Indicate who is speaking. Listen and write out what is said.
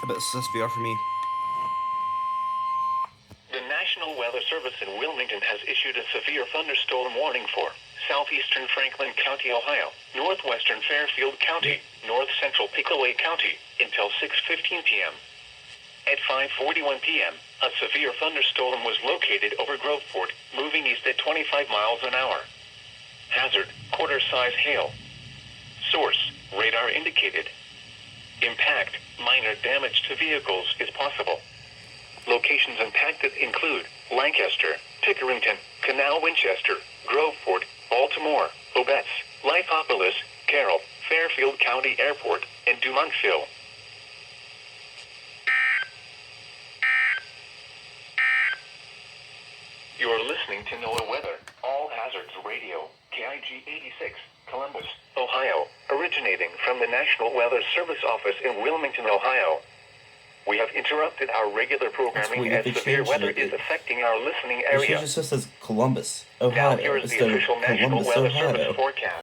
Speaker 1: I bet it's SVR for me.
Speaker 2: The National Weather Service in Wilmington has issued a severe thunderstorm warning for southeastern Franklin County, Ohio, northwestern Fairfield County, north central Pickaway County, until 6:15 p.m. At 5:41 p.m., a severe thunderstorm was located over Groveport, moving east at 25 miles an hour. Hazard, quarter-size hail. Source, radar indicated. Impact, minor damage to vehicles is possible. Locations impacted include Lancaster, Pickerington, Canal Winchester, Groveport, Baltimore, Obetz, Lithopolis, Carroll, Fairfield County Airport, and Dumontville. You're listening to NOAA Weather, All Hazards Radio, KIG 86, Columbus, Ohio, originating from the National Weather Service office in Wilmington, Ohio. We have interrupted our regular programming as severe weather is affecting our listening area.
Speaker 1: It just says Columbus,
Speaker 2: Now
Speaker 1: Ohio,
Speaker 2: here is the
Speaker 1: instead of
Speaker 2: official National
Speaker 1: Columbus,
Speaker 2: Weather Service
Speaker 1: Ohio.
Speaker 2: forecast.